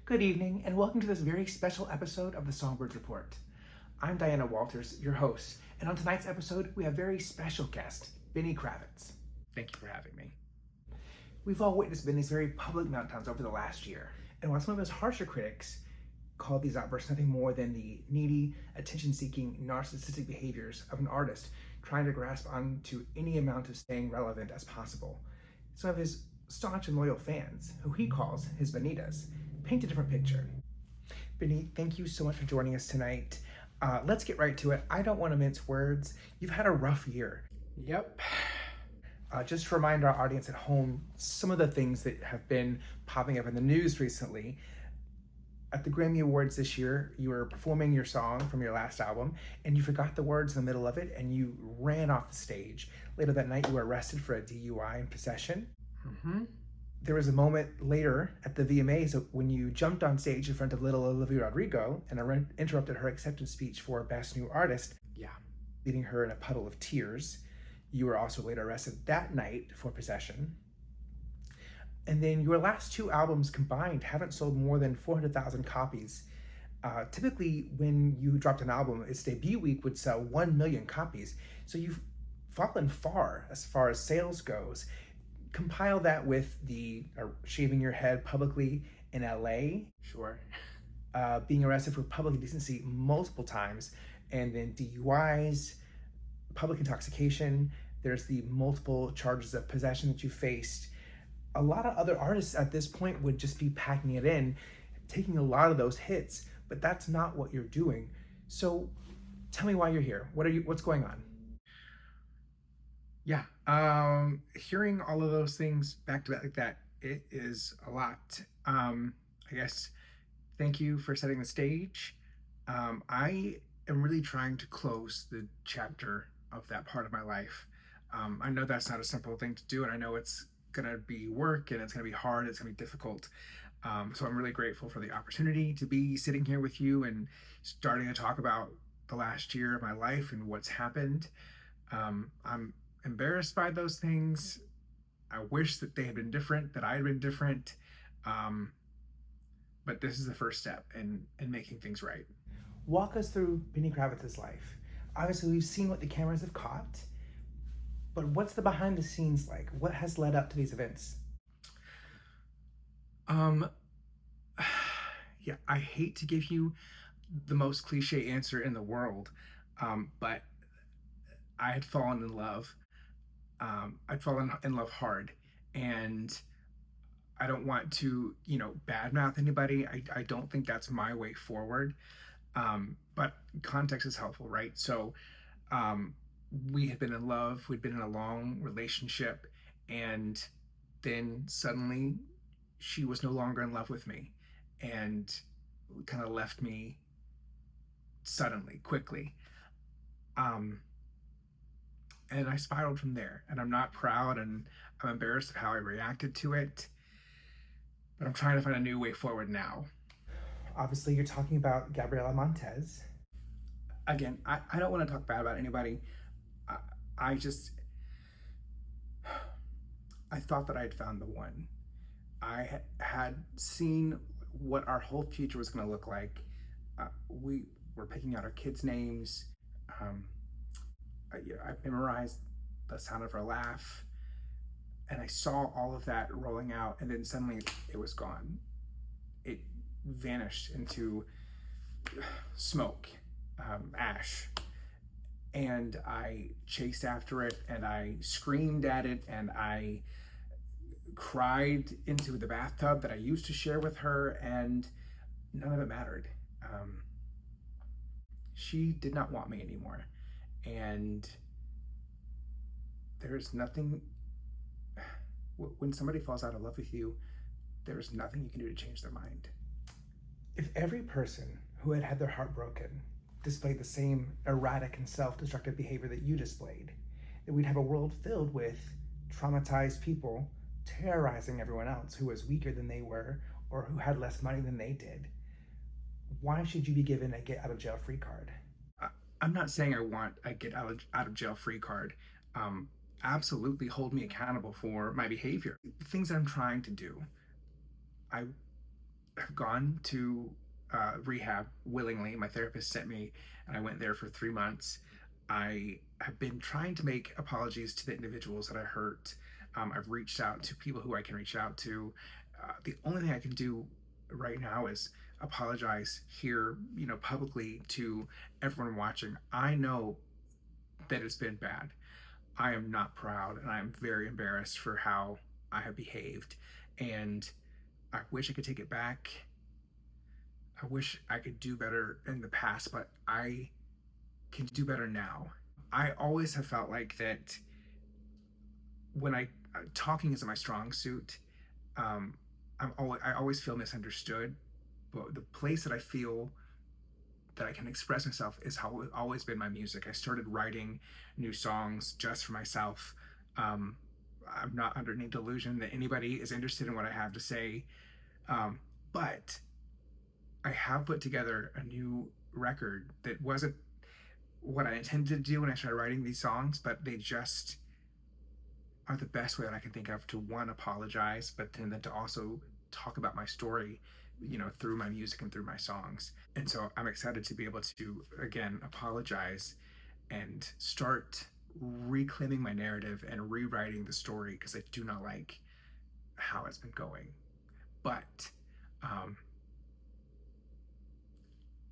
Good evening, and welcome to this very special episode of the Songbirds Report. I'm Diana Walters, your host, and on tonight's episode, we have a very special guest, Benny Kravitz. Thank you for having me. We've all witnessed Benny's very public meltdowns over the last year, and while some of his harsher critics called these outbursts nothing more than the needy, attention-seeking, narcissistic behaviors of an artist trying to grasp onto any amount of staying relevant as possible, some of his staunch and loyal fans, who he calls his Benitas, paint a different picture. Benny, thank you so much for joining us tonight. Let's get right to it. I don't want to mince words. You've had a rough year. Yep. Just to remind our audience at home, some of the things that have been popping up in the news recently. At the Grammy Awards this year, you were performing your song from your last album, and you forgot the words in the middle of it, and you ran off the stage. Later that night, you were arrested for a DUI and possession. There was a moment later at the VMAs when you jumped on stage in front of little Olivia Rodrigo and interrupted her acceptance speech for Best New Artist, leaving her in a puddle of tears. You were also later arrested that night for possession. And then your last two albums combined haven't sold more than 400,000 copies. Typically, when you dropped an album, its debut week would sell 1 million copies. So you've fallen far as sales goes. Compile that with the shaving your head publicly in LA. Sure. Being arrested for public indecency multiple times, and then DUIs, public intoxication. There's the multiple charges of possession that you faced. A lot of other artists at this point would just be packing it in, taking a lot of those hits, but that's not what you're doing. So tell me why you're here. What's going on? Yeah. Hearing all of those things back to back like that, it is a lot. I guess thank you for setting the stage. I am really trying to close the chapter of that part of my life. I know that's not a simple thing to do, and I know it's gonna be work and it's gonna be hard, it's gonna be difficult. So I'm really grateful for the opportunity to be sitting here with you and starting to talk about the last year of my life and what's happened. I'm embarrassed by those things. I wish that they had been different, that I had been different. But this is the first step in making things right. Walk us through Benny Kravitz's life. Obviously, we've seen what the cameras have caught, but what's the behind the scenes like? What has led up to these events? Yeah, I hate to give you the most cliche answer in the world, but I had fallen in love. I'd fallen in love hard, and I don't want to, badmouth anybody. I don't think that's my way forward. But context is helpful, right? So, we had been in love, we'd been in a long relationship, and then suddenly she was no longer in love with me and kind of left me suddenly, quickly. And I spiraled from there, and I'm not proud and I'm embarrassed of how I reacted to it, but I'm trying to find a new way forward now. Obviously, you're talking about Gabriela Montez. Again, I don't want to talk bad about anybody. I thought that I had found the one. I had seen what our whole future was going to look like. We were picking out our kids' names. I memorized the sound of her laugh, and I saw all of that rolling out, and then suddenly it was gone. It vanished into smoke, ash. And I chased after it, and I screamed at it, and I cried into the bathtub that I used to share with her, and none of it mattered. She did not want me anymore. And there's nothing, when somebody falls out of love with you, there's nothing you can do to change their mind. If every person who had had their heart broken displayed the same erratic and self-destructive behavior that you displayed, then we'd have a world filled with traumatized people terrorizing everyone else who was weaker than they were or who had less money than they did. Why should you be given a get out of jail free card? I'm not saying I want a get out of jail free card. Absolutely hold me accountable for my behavior. The things that I'm trying to do. I have gone to rehab willingly. My therapist sent me, and I went there for 3 months. I have been trying to make apologies to the individuals that I hurt. I've reached out to people who I can reach out to. The only thing I can do right now is apologize here, publicly to everyone watching. I know that it's been bad. I am not proud, and I am very embarrassed for how I have behaved. And I wish I could take it back. I wish I could do better in the past, but I can do better now. I always have felt like that when talking isn't my strong suit. I always feel misunderstood, but the place that I feel that I can express myself is how it's always been my music. I started writing new songs just for myself. I'm not under any delusion that anybody is interested in what I have to say, but I have put together a new record that wasn't what I intended to do when I started writing these songs, but they just are the best way that I can think of to, one, apologize, but then to also talk about my story, through my music and through my songs. And so I'm excited to be able to, again, apologize and start reclaiming my narrative and rewriting the story, because I do not like how it's been going. But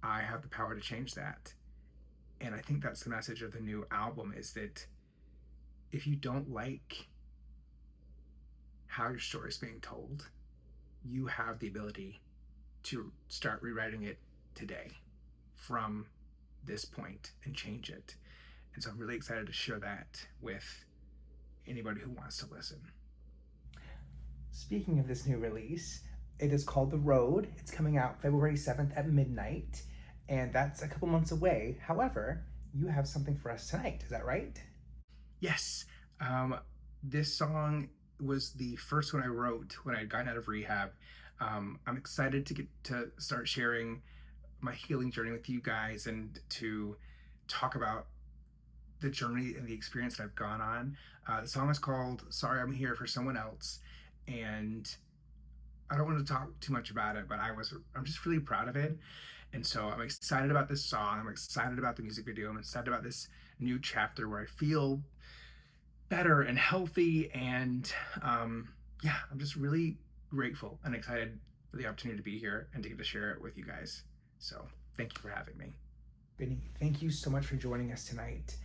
I have the power to change that. And I think that's the message of the new album, is that if you don't like how your story is being told, you have the ability to start rewriting it today from this point and change it. And so I'm really excited to share that with anybody who wants to listen. Speaking of this new release, it is called The Road. It's coming out February 7th at midnight, and that's a couple months away. However, you have something for us tonight. Is that right? Yes. This song was the first one I wrote when I had gotten out of rehab. I'm excited to get to start sharing my healing journey with you guys and to talk about the journey and the experience that I've gone on. The song is called Sorry I'm Here for Someone Else, and I don't want to talk too much about it, but I'm just really proud of it. And so I'm excited about this song. I'm excited about the music video. I'm excited about this new chapter where I feel better and healthy. And I'm just really grateful and excited for the opportunity to be here and to get to share it with you guys. So thank you for having me. Benny, thank you so much for joining us tonight.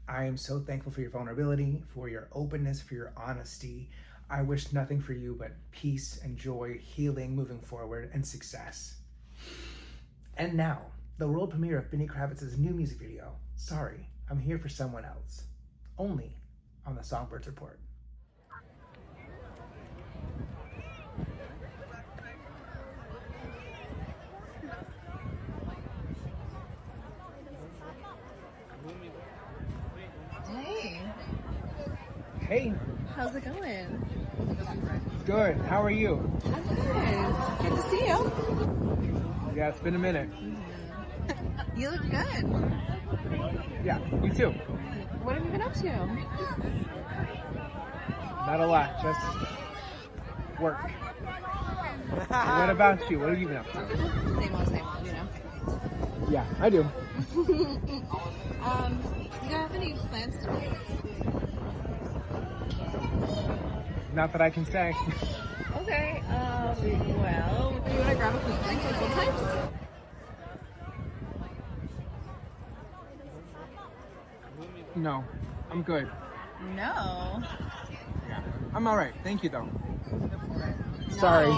I am so thankful for your vulnerability, for your openness, for your honesty. I wish nothing for you but peace and joy, healing, moving forward, and success. And now, the world premiere of Benny Kravitz's new music video, Sorry, I'm Here for Someone Else, only on the Songbirds Report. Hey, Hey, how's it going? good. How are you? I'm good. Good to see you. Yeah, it's been a minute. You look good. Yeah, you too. What have you been up to? Not a lot, just work. What about you? What have you been up to? Same old, you know. Yeah, I do. You have any plans today? Not that I can say. Okay, well, do you want to grab a quick drink like sometimes? No, I'm good. No. I'm all right. Thank you, though. Sorry.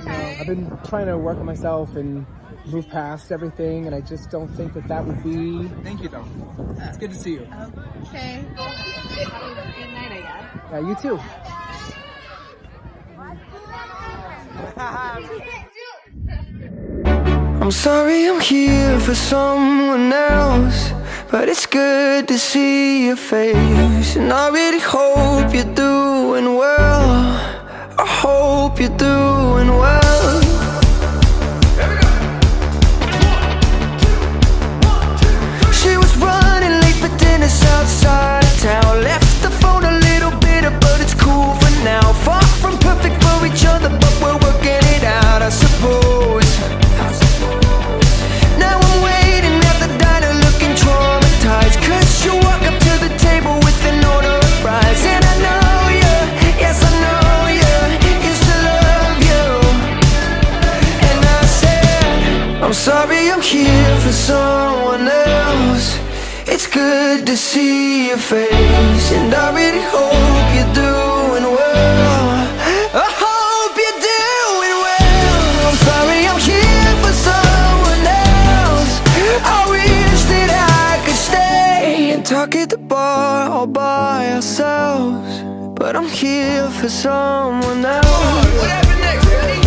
Okay. I've been trying to work on myself and move past everything, and I just don't think that would be... Thank you, though. It's good to see you. Okay. Good night, I guess. Yeah, you too. I'm sorry I'm here for someone else, but it's good to see your face. And I really hope you're doing well. I hope you're doing well. She was running late for dinner outside of town. Left the phone a little bitter, but it's cool for now. Far from perfect for each other, but we're working It's good to see your face, and I really hope you're doing well. I hope you're doing well. I'm sorry I'm here for someone else. I wish that I could stay and talk at the bar all by ourselves, but I'm here for someone else. What happened next, Eddie?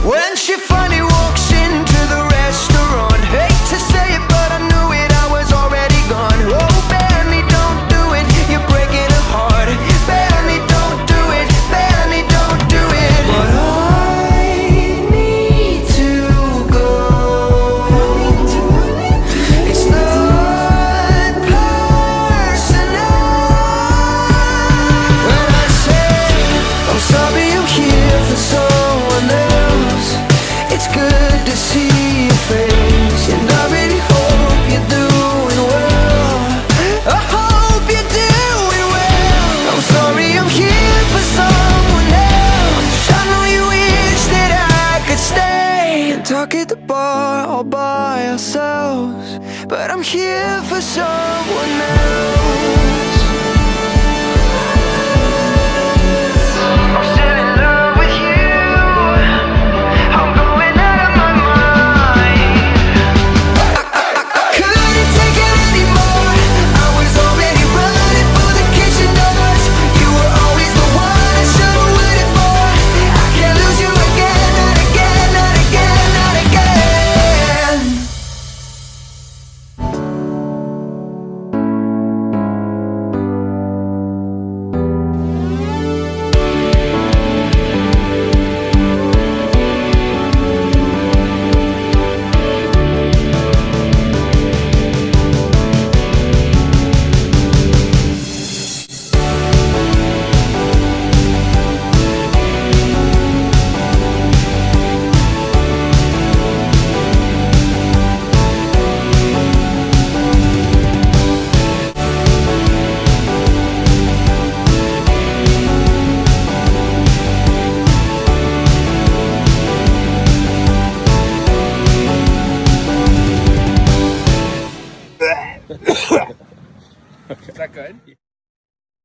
When she finally walks into the restaurant, hate to say it, but I knew it, I was already gone. Oh, Benny, don't do it, you're breaking her heart. Benny, don't do it, Benny, don't do it. But I need to go. It's not personal. When I say I'm sorry I'm here for someone else, it's good to see your face, and I really hope you're doing well. I hope you're doing well. I'm sorry I'm here for someone else. I know you wish that I could stay and talk at the bar all by ourselves, but I'm here for someone else.